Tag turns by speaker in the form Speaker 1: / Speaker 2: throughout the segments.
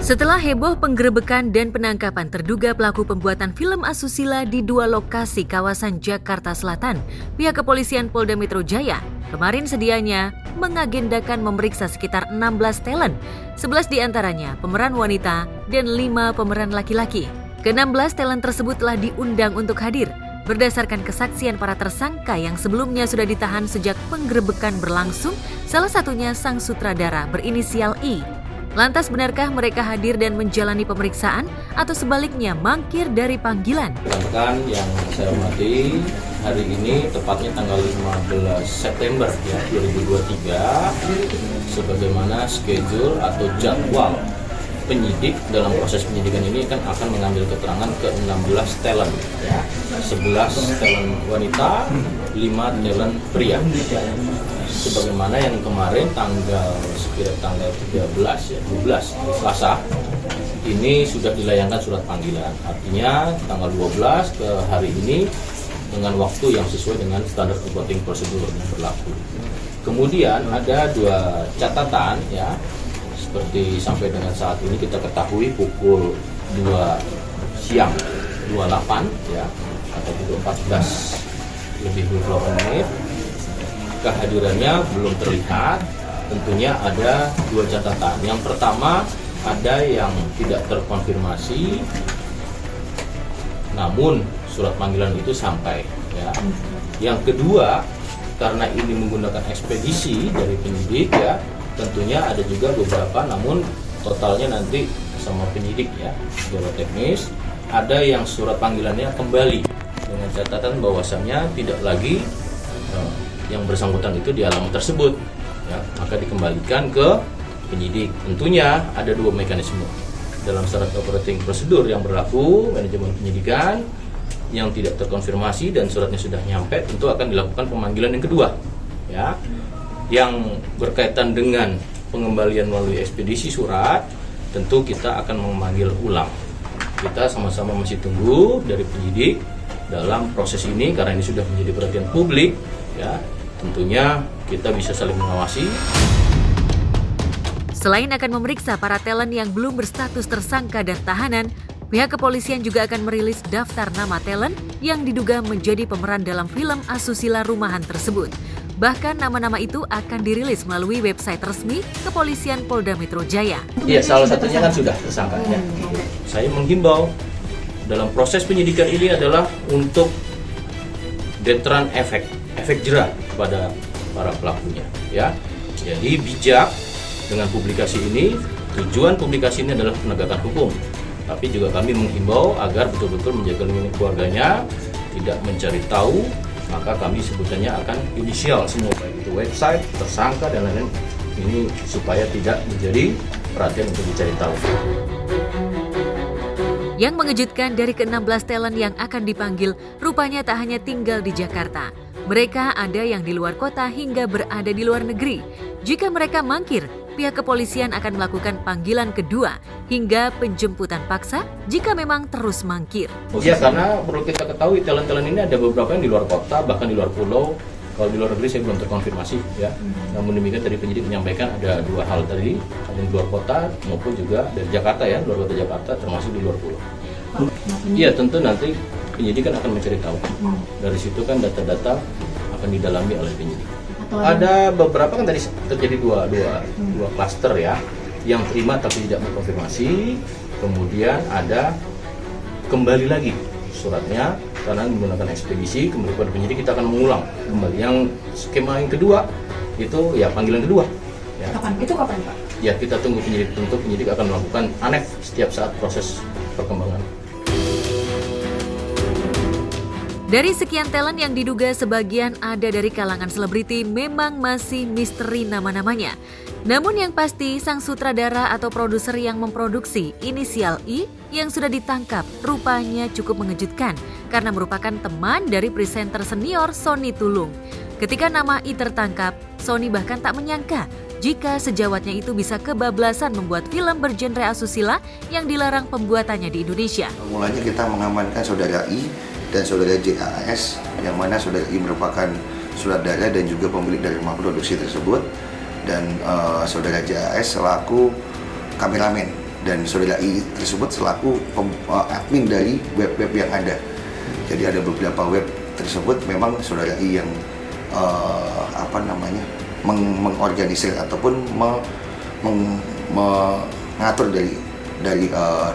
Speaker 1: Setelah heboh penggerebekan dan penangkapan terduga pelaku pembuatan film asusila di 2 lokasi kawasan Jakarta Selatan, pihak kepolisian Polda Metro Jaya kemarin sedianya mengagendakan memeriksa sekitar 16 talent, 11 diantaranya pemeran wanita dan 5 pemeran laki-laki. Ke-16 talent tersebut telah diundang untuk hadir berdasarkan kesaksian para tersangka yang sebelumnya sudah ditahan sejak penggerebekan berlangsung, salah satunya sang sutradara berinisial I. Lantas benarkah mereka hadir dan menjalani pemeriksaan atau sebaliknya mangkir dari panggilan?
Speaker 2: Rekan yang saya hormati, hari ini tepatnya tanggal 15 September 2023 sebagaimana schedule atau jadwal penyidik dalam proses penyidikan ini akan mengambil keterangan ke 16 talent, 11 talent wanita, 5 talent pria. Sebagaimana yang kemarin tanggal 13 Selasa ini sudah dilayangkan surat panggilan. Artinya tanggal 12 ke hari ini dengan waktu yang sesuai dengan standar operating procedure yang berlaku. Kemudian ada 2 catatan seperti sampai dengan saat ini kita ketahui pukul 2 siang 28 atau pukul 14 lebih 28 menit. Kehadirannya belum terlihat, tentunya ada 2 catatan. Yang pertama, ada yang tidak terkonfirmasi, namun surat panggilan itu sampai. Yang kedua, karena ini menggunakan ekspedisi dari penyidik, tentunya ada juga beberapa, namun totalnya nanti sama penyidik secara teknis, ada yang surat panggilannya kembali dengan catatan bahwasannya tidak lagi yang bersangkutan itu di alamat tersebut, maka dikembalikan ke penyidik. Tentunya ada 2 mekanisme dalam syarat operating prosedur yang berlaku manajemen penyidikan. Yang tidak terkonfirmasi dan suratnya sudah nyampe, tentu akan dilakukan pemanggilan yang kedua, yang berkaitan dengan pengembalian melalui ekspedisi surat. Tentu kita akan memanggil ulang. Kita sama-sama masih tunggu dari penyidik dalam proses ini karena ini sudah menjadi perhatian publik, tentunya kita bisa saling mengawasi.
Speaker 1: Selain akan memeriksa para talent yang belum berstatus tersangka dan tahanan, pihak kepolisian juga akan merilis daftar nama talent yang diduga menjadi pemeran dalam film asusila rumahan tersebut. Bahkan nama-nama itu akan dirilis melalui website resmi Kepolisian Polda Metro Jaya.
Speaker 2: Iya, salah satunya kan sudah tersangkanya. Saya menghimbau dalam proses penyidikan ini adalah untuk deteran efek jerah kepada para pelakunya, Jadi bijak dengan publikasi ini. Tujuan publikasi ini adalah penegakan hukum, tapi juga kami menghimbau agar betul-betul menjaga lingkungan keluarganya, tidak mencari tahu, maka kami sebutannya akan inisial semua, baik itu website, tersangka dan lain-lain, ini supaya tidak menjadi perhatian untuk dicari tahu.
Speaker 1: Yang mengejutkan dari ke-16 talent yang akan dipanggil, rupanya tak hanya tinggal di Jakarta. Mereka ada yang di luar kota hingga berada di luar negeri. Jika mereka mangkir, pihak kepolisian akan melakukan panggilan kedua hingga penjemputan paksa jika memang terus mangkir.
Speaker 2: Ya, karena perlu kita ketahui talent-talent ini ada beberapa yang di luar kota, bahkan di luar pulau. Kalau di luar negeri saya belum terkonfirmasi, Namun demikian dari penyidik menyampaikan ada 2 hal tadi, ada yang di luar kota maupun juga dari Jakarta, luar kota Jakarta termasuk di luar pulau. Iya, tentu nanti penyidik kan akan mencari tahu. Dari situ kan data-data akan didalami oleh penyidik. Ada beberapa kan tadi terjadi dua klaster yang terima tapi tidak mengkonfirmasi. Kemudian ada kembali lagi suratnya karena menggunakan ekspedisi, kemudian pada penyidik kita akan mengulang kembali. Yang skema yang kedua itu panggilan kedua. Kapan Pak? Ya, kita tunggu penyidik. Tentu penyidik akan melakukan anef setiap saat proses perkembangan.
Speaker 1: Dari sekian talent yang diduga sebagian ada dari kalangan selebriti, memang masih misteri nama-namanya. Namun yang pasti, sang sutradara atau produser yang memproduksi inisial I yang sudah ditangkap rupanya cukup mengejutkan karena merupakan teman dari presenter senior Sony Tulung. Ketika nama I tertangkap, Sony bahkan tak menyangka jika sejawatnya itu bisa kebablasan membuat film bergenre asusila yang dilarang pembuatannya di Indonesia.
Speaker 3: Mulanya kita mengamankan saudara I dan saudara JAS, yang mana saudara I merupakan sutradara dan juga pemilik dari rumah produksi tersebut, dan saudara JAS selaku kameramen dan saudara I tersebut selaku admin dari web-web yang ada. Jadi ada beberapa web tersebut memang saudara I yang mengorganisir ataupun mengatur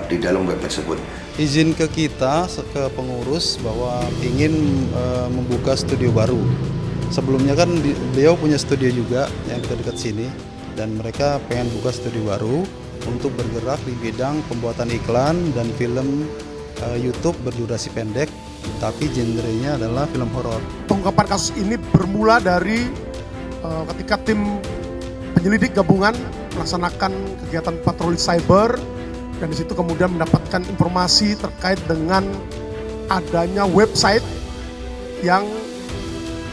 Speaker 3: di dalam web tersebut.
Speaker 4: Izin ke kita, ke pengurus bahwa ingin membuka studio baru. Sebelumnya kan beliau punya studio juga yang dekat sini, dan mereka pengen buka studio baru untuk bergerak di bidang pembuatan iklan dan film YouTube berdurasi pendek, tapi genrenya adalah film horor.
Speaker 5: Pengungkapan kasus ini bermula dari ketika tim penyelidik gabungan melaksanakan kegiatan patroli cyber, dan di situ kemudian mendapatkan informasi terkait dengan adanya website yang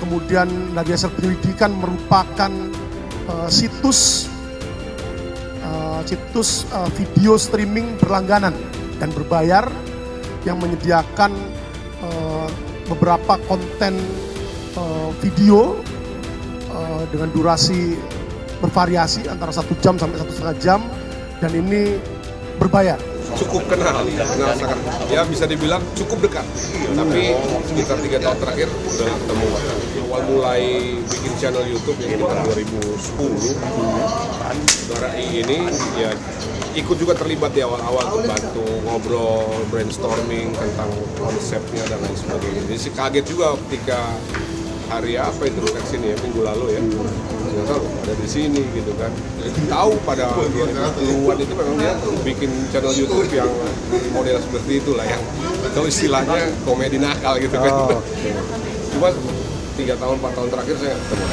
Speaker 5: kemudian dari hasil penyelidikan merupakan situs video streaming berlangganan dan berbayar yang menyediakan beberapa konten video dengan durasi bervariasi antara 1 jam sampai 1,5 jam, dan ini berbayar.
Speaker 6: Cukup kenal sangat, ya bisa dibilang cukup dekat, tapi sekitar 3 tahun terakhir udah ketemu. Awal mulai bikin channel YouTube yang sekitar 2010, saudara I ini ya ikut juga terlibat di awal-awal tuh, bantu ngobrol, brainstorming tentang konsepnya dan lain sebagainya. Jadi sih kaget juga ketika hari apa itu ke sini ya, minggu lalu ya, ternyata ada di sini gitu kan. Jadi tahu pada 2010-an itu memang dia bikin channel YouTube yang model seperti itulah, yang kalau istilahnya komedi nakal gitu kan. Cuma 3 tahun 4 tahun terakhir saya ketemu.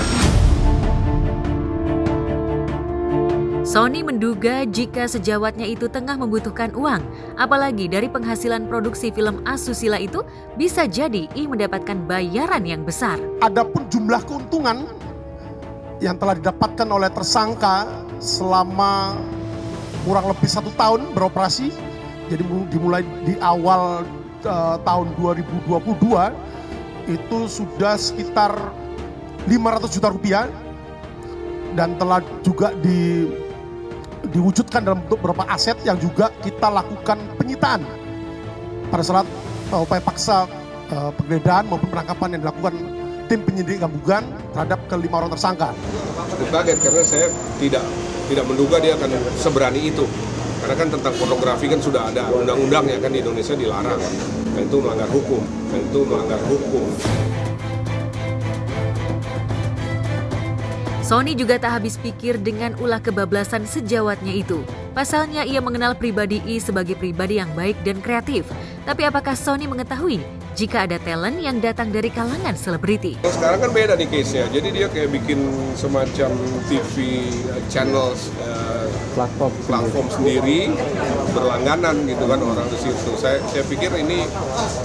Speaker 1: Sony menduga jika sejawatnya itu tengah membutuhkan uang, apalagi dari penghasilan produksi film asusila itu, bisa jadi I mendapatkan bayaran yang besar.
Speaker 5: Adapun jumlah keuntungan yang telah didapatkan oleh tersangka selama kurang lebih 1 tahun beroperasi, jadi dimulai di awal tahun 2022 itu sudah sekitar 500 juta rupiah, dan telah juga diwujudkan dalam bentuk beberapa aset yang juga kita lakukan penyitaan pada saat upaya paksa penggeledahan maupun penangkapan yang dilakukan tim penyidik gabungan terhadap ke-5 orang tersangka.
Speaker 6: Cukup kaget karena saya tidak menduga dia akan seberani itu. Karena kan tentang pornografi kan sudah ada undang-undangnya kan, di Indonesia dilarang. Dan itu melanggar hukum.
Speaker 1: Sony juga tak habis pikir dengan ulah kebablasan sejawatnya itu. Pasalnya ia mengenal pribadi I sebagai pribadi yang baik dan kreatif. Tapi apakah Sony mengetahui jika ada talent yang datang dari kalangan selebriti?
Speaker 6: Sekarang kan beda nih case-nya. Jadi dia kayak bikin semacam TV channel, platform sendiri, berlangganan gitu kan orang di situ. Saya pikir ini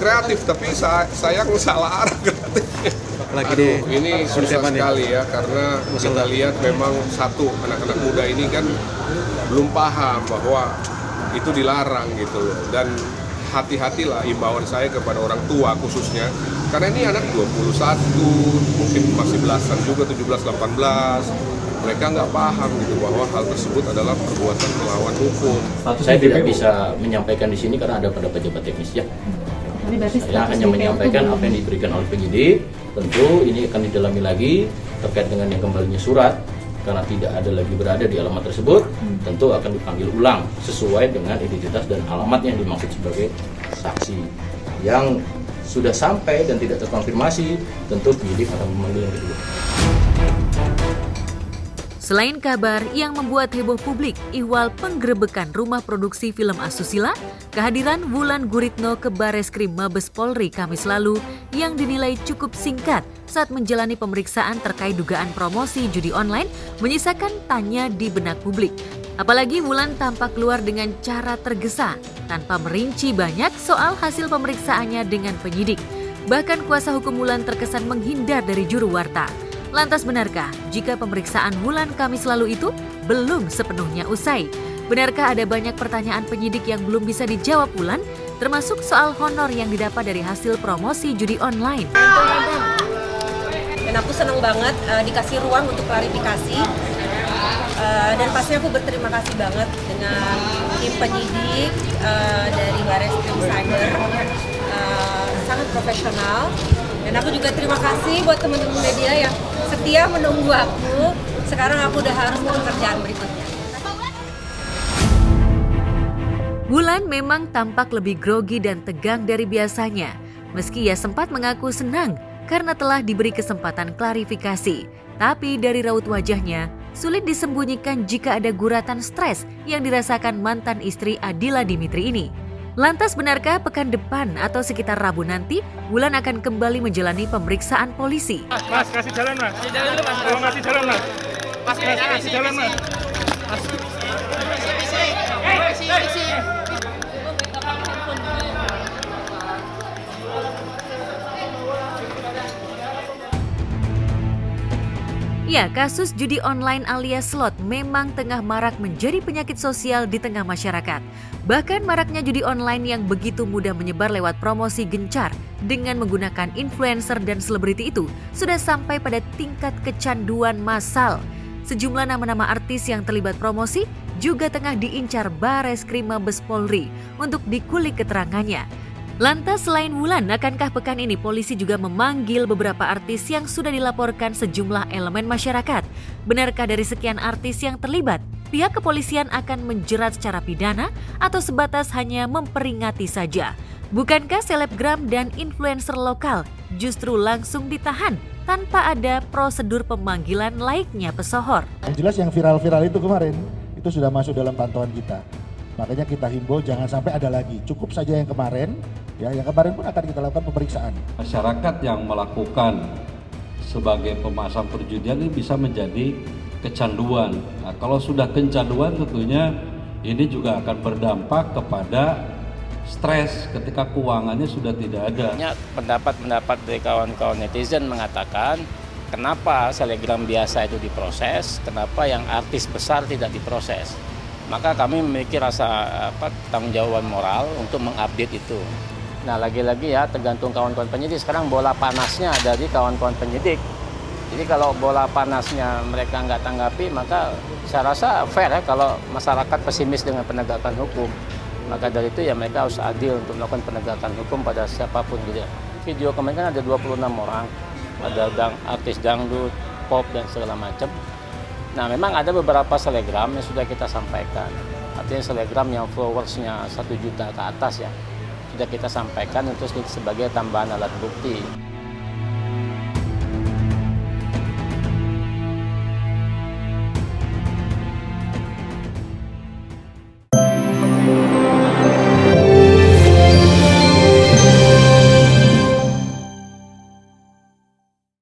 Speaker 6: kreatif, tapi sayang salah arah kreatifnya. Ini susah sekali ya, karena kita lihat memang satu, anak-anak muda ini kan belum paham bahwa itu dilarang gitu loh. Dan hati-hatilah imbauan saya kepada orang tua khususnya, karena ini anak 21, mungkin masih belasan juga, 17-18, mereka nggak paham gitu bahwa hal tersebut adalah perbuatan melawan hukum.
Speaker 2: Saya tidak bisa menyampaikan di sini karena ada pada pejabat teknis ya. Saya hanya menyampaikan apa yang diberikan oleh penyidik. Tentu ini akan didalami lagi terkait dengan yang kembalinya surat, karena tidak ada lagi berada di alamat tersebut, tentu akan dipanggil ulang sesuai dengan identitas dan alamat yang dimaksud sebagai saksi. Yang sudah sampai dan tidak terkonfirmasi, tentu penyidik akan memanggil yang kedua.
Speaker 1: Selain kabar yang membuat heboh publik ihwal penggerebekan rumah produksi film asusila, kehadiran Wulan Guritno ke Bareskrim Mabes Polri Kamis lalu yang dinilai cukup singkat saat menjalani pemeriksaan terkait dugaan promosi judi online menyisakan tanya di benak publik. Apalagi Wulan tampak keluar dengan cara tergesa tanpa merinci banyak soal hasil pemeriksaannya dengan penyidik. Bahkan kuasa hukum Wulan terkesan menghindar dari juru warta. Lantas benarkah jika pemeriksaan Wulan Kamis lalu itu belum sepenuhnya usai? Benarkah ada banyak pertanyaan penyidik yang belum bisa dijawab Wulan, termasuk soal honor yang didapat dari hasil promosi judi online?
Speaker 7: Dan aku senang banget dikasih ruang untuk klarifikasi, dan pasti aku berterima kasih banget dengan tim penyidik dari Barreskrim Cyber sangat profesional. Dan aku juga terima kasih buat teman-teman media yang setia menunggu aku. Sekarang aku udah harus ke pekerjaan berikutnya.
Speaker 1: Wulan memang tampak lebih grogi dan tegang dari biasanya. Meski ia sempat mengaku senang karena telah diberi kesempatan klarifikasi. Tapi dari raut wajahnya, sulit disembunyikan jika ada guratan stres yang dirasakan mantan istri Adila Dimitri ini. Lantas benarkah pekan depan atau sekitar Rabu nanti, Wulan akan kembali menjalani pemeriksaan polisi?
Speaker 8: Mas, kasih jalan mas. Kasih jalan dulu mas. Tolong kasih jalan mas. Mas, kasih jalan mas.
Speaker 1: Ya, kasus judi online alias slot memang tengah marak menjadi penyakit sosial di tengah masyarakat. Bahkan maraknya judi online yang begitu mudah menyebar lewat promosi gencar dengan menggunakan influencer dan selebriti itu sudah sampai pada tingkat kecanduan massal. Sejumlah nama-nama artis yang terlibat promosi juga tengah diincar Barreskrim Mabes Polri untuk dikulik keterangannya. Lantas selain Wulan, akankah pekan ini polisi juga memanggil beberapa artis yang sudah dilaporkan sejumlah elemen masyarakat? Benarkah dari sekian artis yang terlibat, pihak kepolisian akan menjerat secara pidana atau sebatas hanya memperingati saja? Bukankah selebgram dan influencer lokal justru langsung ditahan tanpa ada prosedur pemanggilan laiknya pesohor?
Speaker 9: Yang jelas yang viral-viral itu kemarin, itu sudah masuk dalam pantauan kita. Makanya kita himbau jangan sampai ada lagi, cukup saja yang kemarin, ya yang kemarin pun akan kita lakukan pemeriksaan.
Speaker 10: Masyarakat yang melakukan sebagai pemasang perjudian ini bisa menjadi kecanduan. Nah, kalau sudah kecanduan tentunya ini juga akan berdampak kepada stres ketika keuangannya sudah tidak ada.
Speaker 11: Pendapat-pendapat dari kawan-kawan netizen mengatakan kenapa selebgram biasa itu diproses, kenapa yang artis besar tidak diproses. Maka kami memiliki rasa tanggung jawab moral untuk mengupdate itu. Nah lagi-lagi ya tergantung kawan-kawan penyidik. Sekarang bola panasnya ada di kawan-kawan penyidik. Jadi kalau bola panasnya mereka nggak tanggapi, maka saya rasa fair ya kalau masyarakat pesimis dengan penegakan hukum. Maka dari itu ya mereka harus adil untuk melakukan penegakan hukum pada siapapun gitu ya. Video kemarin kan ada 26 orang, ada artis dangdut, pop dan segala macam. Nah memang ada beberapa selebgram yang sudah kita sampaikan. Artinya selebgram yang followersnya 1 juta ke atas ya. Sudah kita sampaikan untuk sebagai tambahan alat bukti.